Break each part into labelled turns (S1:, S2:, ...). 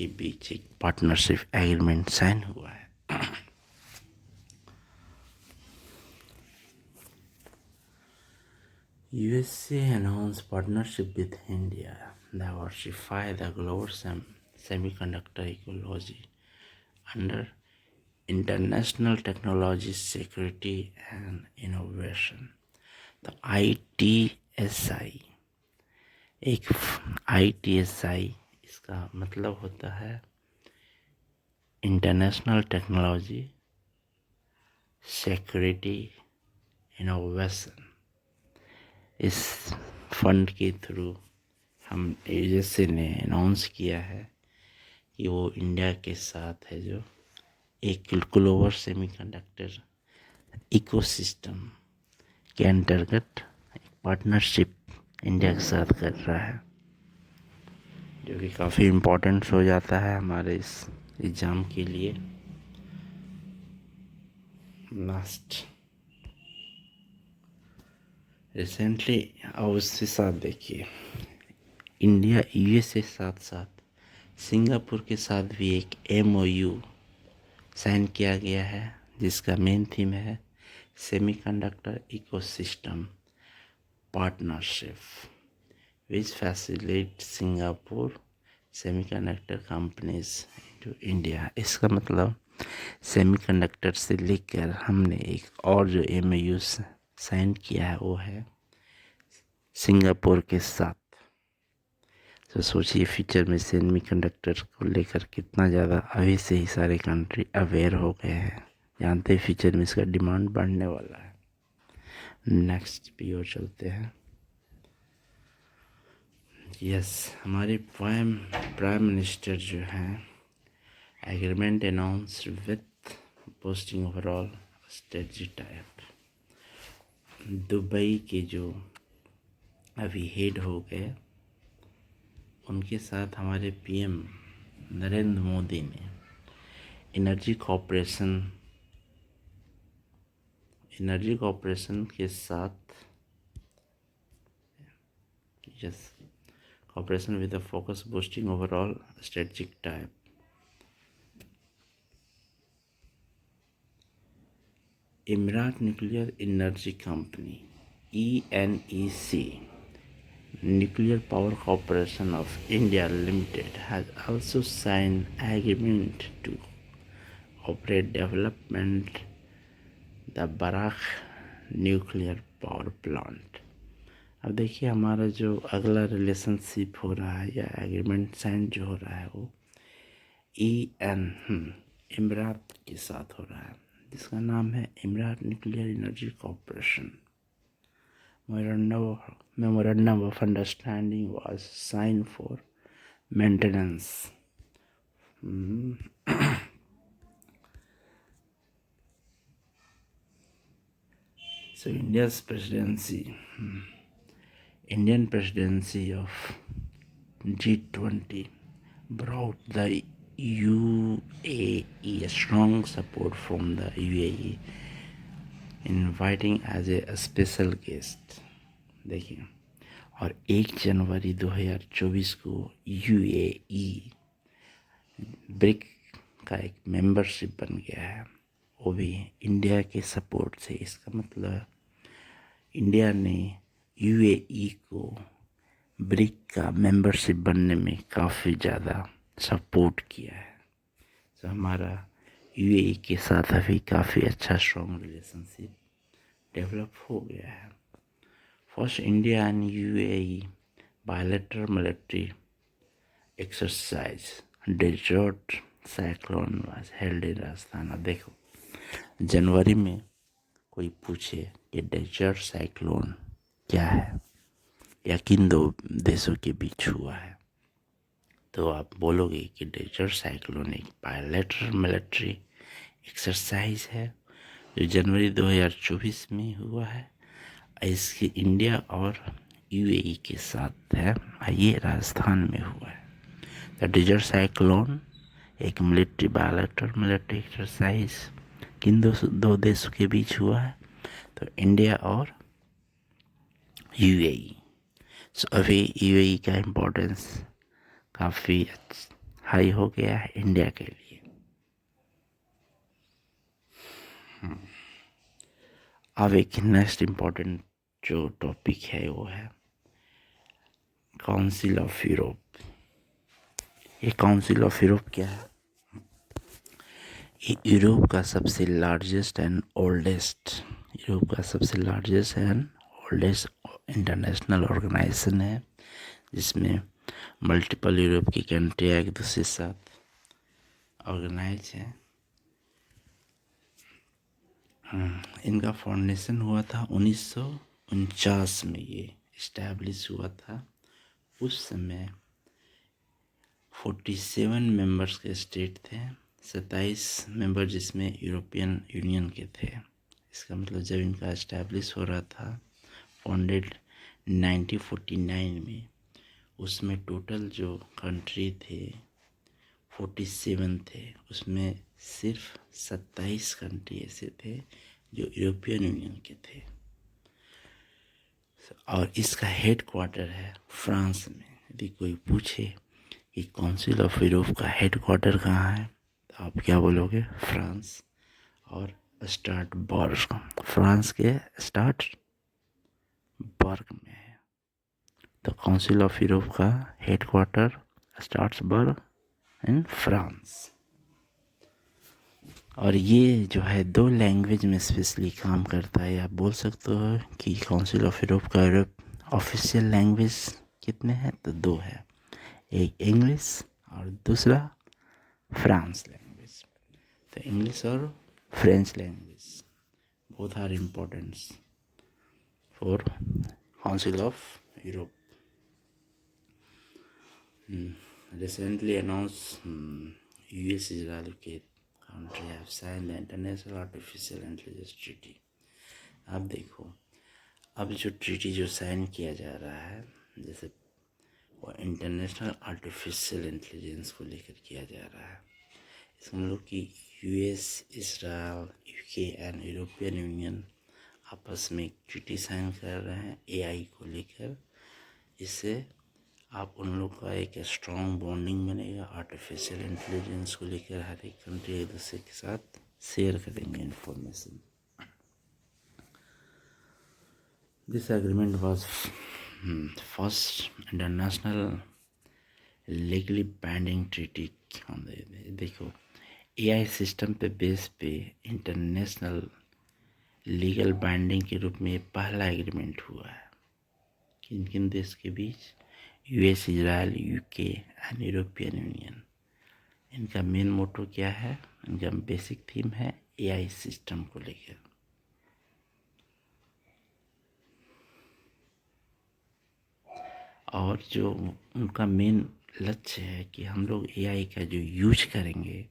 S1: के बीच एक partnership agreement sign हुआ है। USA announced partnership with India that diversify the global semiconductor ecology under international technology security and innovation। तो ITSI एक ITSI इसका मतलब होता है इंटरनेशनल टेक्नोलॉजी सिक्योरिटी इनोवेशन। इस फंड के थ्रू हम यूएसए ने अनाउंस किया है कि वो इंडिया के साथ है जो एक ग्लोबल सेमीकंडक्टर इकोसिस्टम के अंतर्गत एक पार्टनरशिप इंडिया के साथ कर रहा है, जो कि काफ़ी इम्पोर्टेंट हो जाता है हमारे इस एग्ज़ाम के लिए। लास्ट रिसेंटली अब उसके साथ देखिए इंडिया यूएसए साथ साथ सिंगापुर के साथ भी एक MOU साइन किया गया है, जिसका मेन थीम है semiconductor ecosystem partnership which facilitate Singapore semiconductor companies to India. इसका मतलब सेमीकंडक्टर से लेकर हमने एक और जो MOU साइन किया है वो है सिंगापुर के साथ। तो सोचिए फ्यूचर में सेमीकंडक्टर को लेकर कितना ज़्यादा अभी से ही सारे कंट्री अवेयर हो गए हैं, जानते हैं फ्यूचर में इसका डिमांड बढ़ने वाला है। नेक्स्ट भी और चलते हैं। हमारे प्राइम मिनिस्टर जो हैं agreement announce with posting overall strategy type. Dubai के जो अभी हेड हो गए उनके साथ हमारे PM नरेंद्र मोदी ने एनर्जी कॉर्पोरेशन के साथ cooperation with a focus boosting overall strategic type। Emirat Nuclear Energy Company ENEC Nuclear Power Corporation of India Limited has also signed agreement to operate development the Barak Nuclear Power Plant। अब देखिए हमारा जो अगला relationship हो रहा है या agreement sign जो हो रहा है वो इमरात के साथ हो रहा है, जिसका नाम है Emirates nuclear energy corporation. Memorandum of understanding was sign for maintenance. So Indian presidency of G20 brought the UAE strong support from the UAE inviting as a special guest। देखिए और 1 जनवरी 2024 को UAE ब्रिक का एक membership बन गया है, वो भी इंडिया के सपोर्ट से। इसका मतलब इंडिया ने UAE को ब्रिक का मेंबरशिप बनने में काफ़ी ज़्यादा सपोर्ट किया है। तो हमारा UAE के साथ अभी काफ़ी अच्छा स्ट्रॉन्ग रिलेशनशिप डेवलप हो गया है। First India and UAE bilateral military exercise desert cyclone was held in Rajasthan. अब देखो जनवरी में कोई पूछे कि डेजर्ट साइक्लोन क्या है या किन दो देशों के बीच हुआ है, तो आप बोलोगे कि डेजर्ट साइक्लोन एक बायलैटरल मिलिट्री एक्सरसाइज है जो जनवरी 2024 में हुआ है। इसकी इंडिया और UAE के साथ है, ये राजस्थान में हुआ है। द डेजर्ट साइक्लोन एक बायलैटरल मिलिट्री एक्सरसाइज किन दो देशों के बीच हुआ है, तो इंडिया और UAE। सो अभी UAE का इम्पोर्टेंस काफ़ी हाई हो गया है इंडिया के लिए। अब एक नेक्स्ट इम्पॉर्टेंट जो टॉपिक है वो है काउंसिल ऑफ यूरोप। ये काउंसिल ऑफ यूरोप क्या है? ये यूरोप का सबसे largest and oldest international organization है, जिसमें मल्टीपल यूरोप की कंट्री एक दूसरे के साथ ऑर्गेनाइज है। इनका फाउंडेशन हुआ था 1949 में, ये इस्टेब्लिश हुआ था। उस समय 47 मेंबर्स के स्टेट थे, 27 मेंबर जिसमें यूरोपियन यूनियन के थे। इसका मतलब जब इनका इस्टेब्लिश हो रहा था फाउंडेड 1949 में, उसमें टोटल जो कंट्री थे 47 थे, उसमें सिर्फ 27 कंट्री ऐसे थे जो यूरोपियन यूनियन के थे। और इसका हेड क्वार्टर है फ्रांस में। यदि कोई पूछे कि काउंसिल ऑफ यूरोप का हेड क्वार्टर कहाँ है, तो आप क्या बोलोगे? फ्रांस। और स्ट्रासबर्ग, फ्रांस के स्ट्रासबर्ग में है। तो काउंसिल ऑफ यूरोप का head quarter Strasbourg in France. और ये जो है 2 लैंग्वेज में स्पेशली काम करता है। आप बोल सकते हो कि काउंसिल ऑफ यूरोप का ऑफिशियल लैंग्वेज कितने हैं? तो 2 है, एक इंग्लिश और दूसरा फ्रांस लैंग्वेज। तो इंग्लिश और French language both are important for council of Europe. Recently announced US Israel के country have signed the International Artificial Intelligence Treaty। अब देखो, अब जो ट्रीटी जो साइन किया जा रहा है, जैसे वो इंटरनेशनल आर्टिफिशियल इंटेलिजेंस को लेकर किया जा रहा है। इसमें लोग कि US, Israel, UK and European union आपस में एक ट्रीटी साइन कर रहे हैं AI को लेकर। इससे आप उन लोग का एक स्ट्रॉन्ग बॉन्डिंग बनेगा। आर्टिफिशियल इंटेलिजेंस को लेकर हर एक कंट्री एक दूसरे के साथ शेयर करेंगे information. This agreement was first international legally binding treaty. देखो, AI सिस्टम पे बेस पे इंटरनेशनल लीगल बाइंडिंग के रूप में पहला एग्रीमेंट हुआ है। किन किन देश के बीच? US, Israel, UK and European union. इनका मेन मोटो क्या है? इनका बेसिक थीम है AI सिस्टम को लेकर। और जो उनका मेन लक्ष्य है कि हम लोग AI का जो यूज करेंगे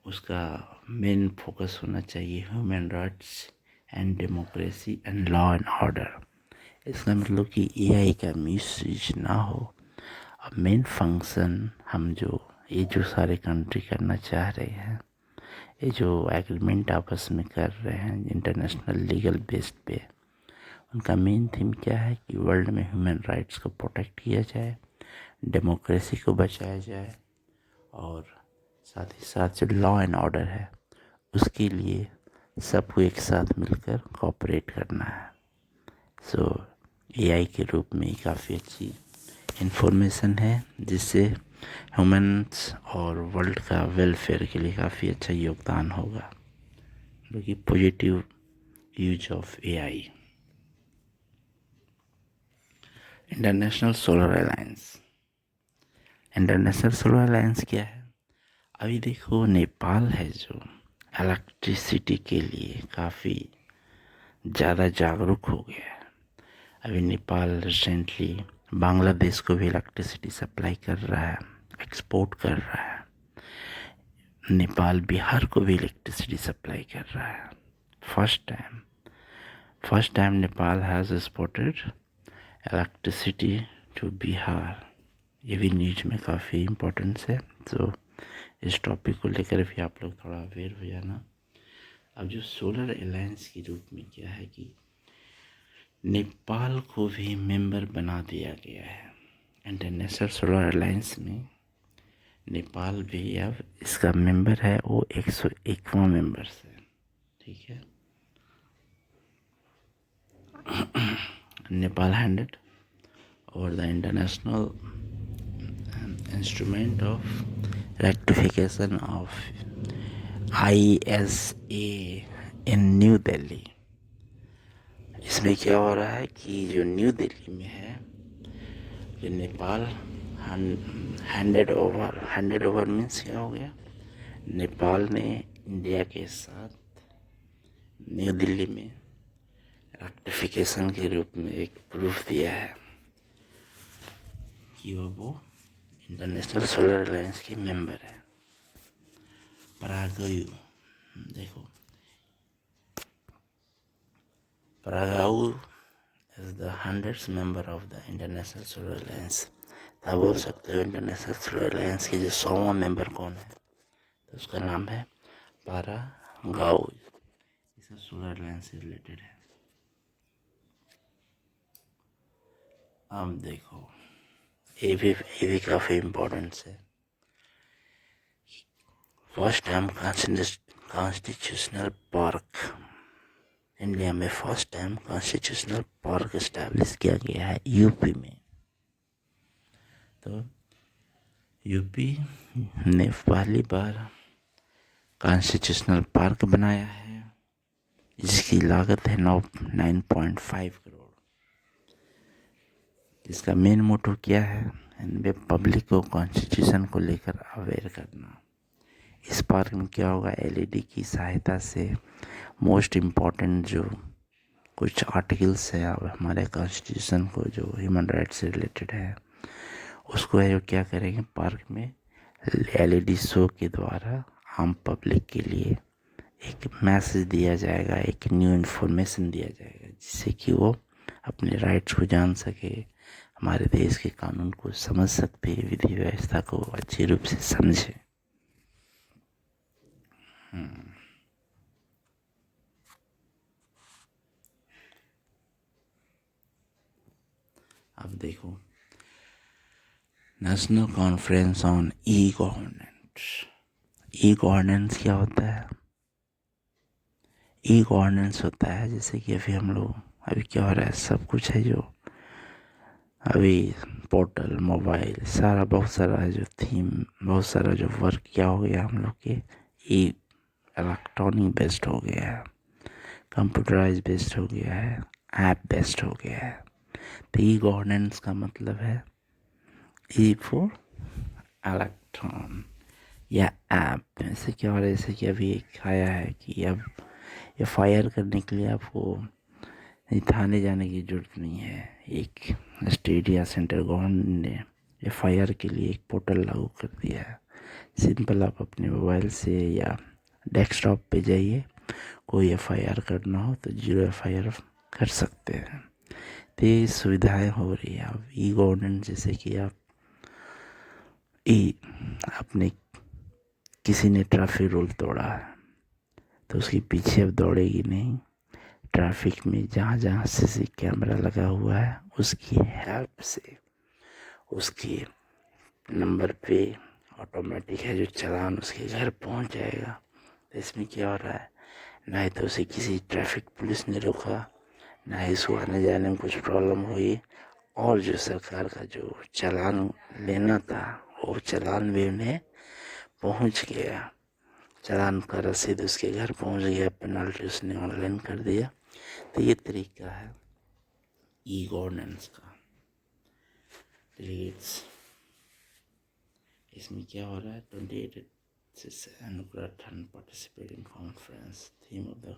S1: उसका मेन फोकस होना चाहिए human rights and democracy and law and order. इसका मतलब कि AI का मिसयूज ना हो। अब मेन फंक्शन हम ये जो सारे कंट्री करना चाह रहे हैं, ये जो एग्रीमेंट आपस में कर रहे हैं इंटरनेशनल लीगल बेस्ड पे, उनका मेन थीम क्या है कि वर्ल्ड में ह्यूमन राइट्स को प्रोटेक्ट किया जाए, डेमोक्रेसी को बचाया जाए, और साथ ही साथ जो लॉ एंड ऑर्डर है उसके लिए सबको एक साथ मिलकर कोऑपरेट करना है। सो AI के रूप में काफ़ी अच्छी इन्फॉर्मेशन है, जिससे ह्यूमन्स और वर्ल्ड का वेलफेयर के लिए काफ़ी अच्छा योगदान होगा। क्योंकि positive use of AI। International solar alliance क्या है? अभी देखो, नेपाल है जो इलेक्ट्रिसिटी के लिए काफ़ी ज़्यादा जागरूक हो गया है। अभी नेपाल रिसेंटली बांग्लादेश को भी इलेक्ट्रिसिटी सप्लाई कर रहा है, एक्सपोर्ट कर रहा है। नेपाल बिहार को भी इलेक्ट्रिसिटी सप्लाई कर रहा है। First time Nepal has exported electricity to Bihar. ये भी न्यूज में काफ़ी इम्पोर्टेंस है। तो इस टॉपिक को लेकर भी आप लोग थोड़ा अवेयर हो जाना। अब जो सोलर अलायंस के रूप में क्या है कि नेपाल को भी मेंबर बना दिया गया है इंटरनेशनल सोलर अलायंस में। नेपाल भी अब इसका मेंबर है, वो 101वां मेंबर है। ठीक है। Nepal handed over the international instrument of rectification of ISA in new Delhi. इसमें क्या हो रहा है कि जो न्यू दिल्ली में है, जो नेपाल हैंडेड ओवर मीन्स क्या हो गया, नेपाल ने इंडिया के साथ न्यू दिल्ली में रेक्टिफिकेशन के रूप में एक प्रूफ दिया है कि वो इंटरनेशनल सोलर अलायंस के मेंबर है। परागयू, देखो, Paraguay is the 100th member of the international solar alliance. आप बोल सकते हो इंटरनेशनल सोलर अलायंस के जो 100वां मेंबर कौन है, तो उसका नाम है परागाउ। इसका सोलर अलायंस से रिलेटेड है। अब देखो, ये भी काफ़ी इम्पोर्टेंट है। First time constitutional park, India में first time constitutional park establish किया गया है यूपी में। तो यूपी ने पहली बार कॉन्स्टिट्यूशनल पार्क बनाया है, जिसकी लागत है 9.5 करोड़। इसका मेन मोटो क्या है, इनमें पब्लिक को कॉन्स्टिट्यूशन को लेकर अवेयर करना। इस पार्क में क्या होगा, एलईडी की सहायता से मोस्ट इम्पॉर्टेंट जो कुछ आर्टिकल्स है हमारे कॉन्स्टिट्यूशन को, जो ह्यूमन राइट्स से रिलेटेड है, उसको है जो क्या करेंगे, पार्क में एलईडी शो के द्वारा आम पब्लिक के लिए एक मैसेज दिया जाएगा, एक न्यू इन्फॉर्मेशन दिया जाएगा, जिससे कि वो अपने राइट्स को जान सके, हमारे देश के कानून को समझ सकते, विधि व्यवस्था को अच्छे रूप से समझे। अब देखो, national conference on e governance. E governance क्या होता है, ई गवर्नेंस होता है जैसे कि अभी हम लोग, अभी क्या हो रहा है, सब कुछ है जो अभी पोर्टल, मोबाइल, सारा बहुत सारा है जो थीम, बहुत सारा जो वर्क क्या हो गया हम लोग के ई इलेक्ट्रॉनिक बेस्ड हो गया है, कंप्यूटराइज बेस्ड हो गया है, ऐप बेस्ड हो गया है। तो ई गवर्नेंस का मतलब है ई फॉर इलेक्ट्रॉन या ऐप। ऐसे क्या हो रहा है, जैसे कि अभी एक आया है कि अब FIR करने के लिए आपको थाने जाने की जरूरत नहीं है। एक स्टेट या सेंट्रल गवर्नमेंट ने FIR के लिए एक पोर्टल लागू कर दिया है। सिंपल आप अपने मोबाइल से या डेस्कटॉप पे जाइए, कोई FIR करना हो तो 0 FIR कर सकते हैं। तो ये सुविधाएं हो रही है। अब ई गवर्नेंस जैसे कि आप अपने किसी ने ट्रैफिक रूल तोड़ा है तो उसके पीछे अब दौड़ेगी नहीं, ट्रैफिक में जहाँ जहाँ CC कैमरा लगा हुआ है उसकी हेल्प से उसके नंबर पे ऑटोमेटिक है जो चालान उसके घर पहुंच जाएगा। तो इसमें क्या हो रहा है, ना ही तो उसे किसी ट्रैफिक पुलिस ने रोका, ना ही उसको आने जाने में कुछ प्रॉब्लम हुई, और जो सरकार का जो चालान लेना था वो चालान भी उन्हें पहुंच गया, चालान का रसीद उसके घर पहुंच गया, पेनल्टी उसने ऑनलाइन कर दिया। तो ये तरीका है ई गवर्नेंस का। डेलीगेट्स, इसमें क्या हो रहा है, 28 अनुग्रह participating conference, theme of the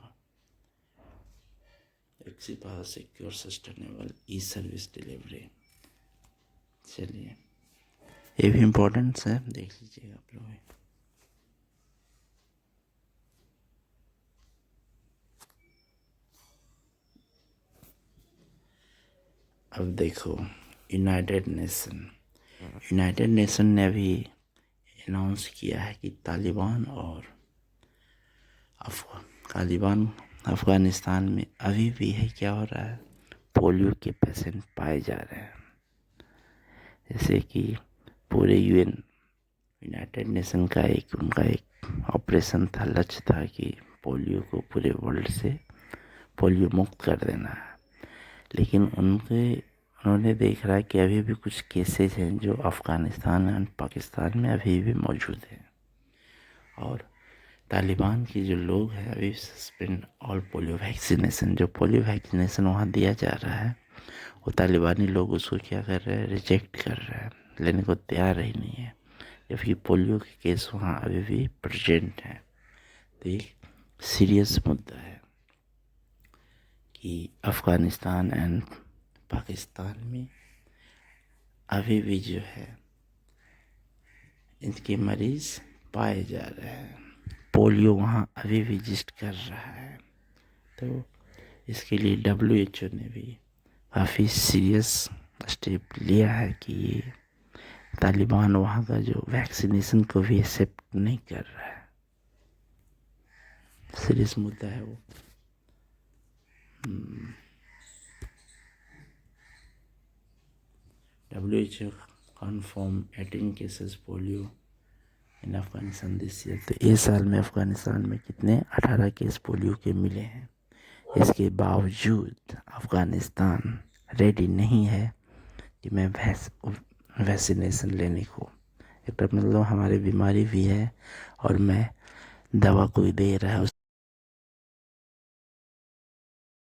S1: एक्सिपा secure sustainable e service delivery. चलिए, ये भी इम्पोर्टेंट है, देख लीजिएगा आप लोग। अब देखो, यूनाइटेड नेशन ने भी अनाउंस किया है कि तालिबान अफगानिस्तान में अभी भी है क्या हो रहा है, पोलियो के पेशेंट पाए जा रहे हैं। जैसे कि पूरे UN यूनाइटेड नेशन का उनका एक ऑपरेशन था, लक्ष्य था कि पोलियो को पूरे वर्ल्ड से पोलियो मुक्त कर देना है। लेकिन उन्होंने देखा है कि अभी भी कुछ केसेस हैं जो अफ़गानिस्तान एंड पाकिस्तान में अभी भी मौजूद हैं, और तालिबान के जो लोग हैं अभी सस्पेंड ऑल पोलियो वैक्सीनेशन, जो पोलियो वैक्सीनेशन वहाँ दिया जा रहा है वो तालिबानी लोग उसको क्या कर रहे हैं, रिजेक्ट कर रहे हैं, लेने को तैयार ही नहीं है, जबकि पोलियो के केस वहाँ अभी भी प्रेजेंट हैं। तो एक सीरियस मुद्दा है कि अफ़गानिस्तान एंड पाकिस्तान में अभी भी जो है इनके मरीज़ पाए जा रहे हैं, पोलियो वहाँ अभी भी एग्जिस्ट कर रहा है। तो इसके लिए WHO ने भी काफ़ी सीरियस स्टेप लिया है कि ये तालिबान वहाँ का जो वैक्सीनेशन को भी एक्सेप्ट नहीं कर रहा है। सीरियस मुद्दा है वो। WHO confirm 18 cases polio in Afghanistan this year. तो इस साल में अफगानिस्तान में कितने 18 केस पोलियो के मिले हैं। इसके बावजूद अफगानिस्तान रेडी नहीं है कि मैं वैक्सीनेशन लेने को। एक मतलब हमारी बीमारी भी है और मैं दवा कोई दे रहा है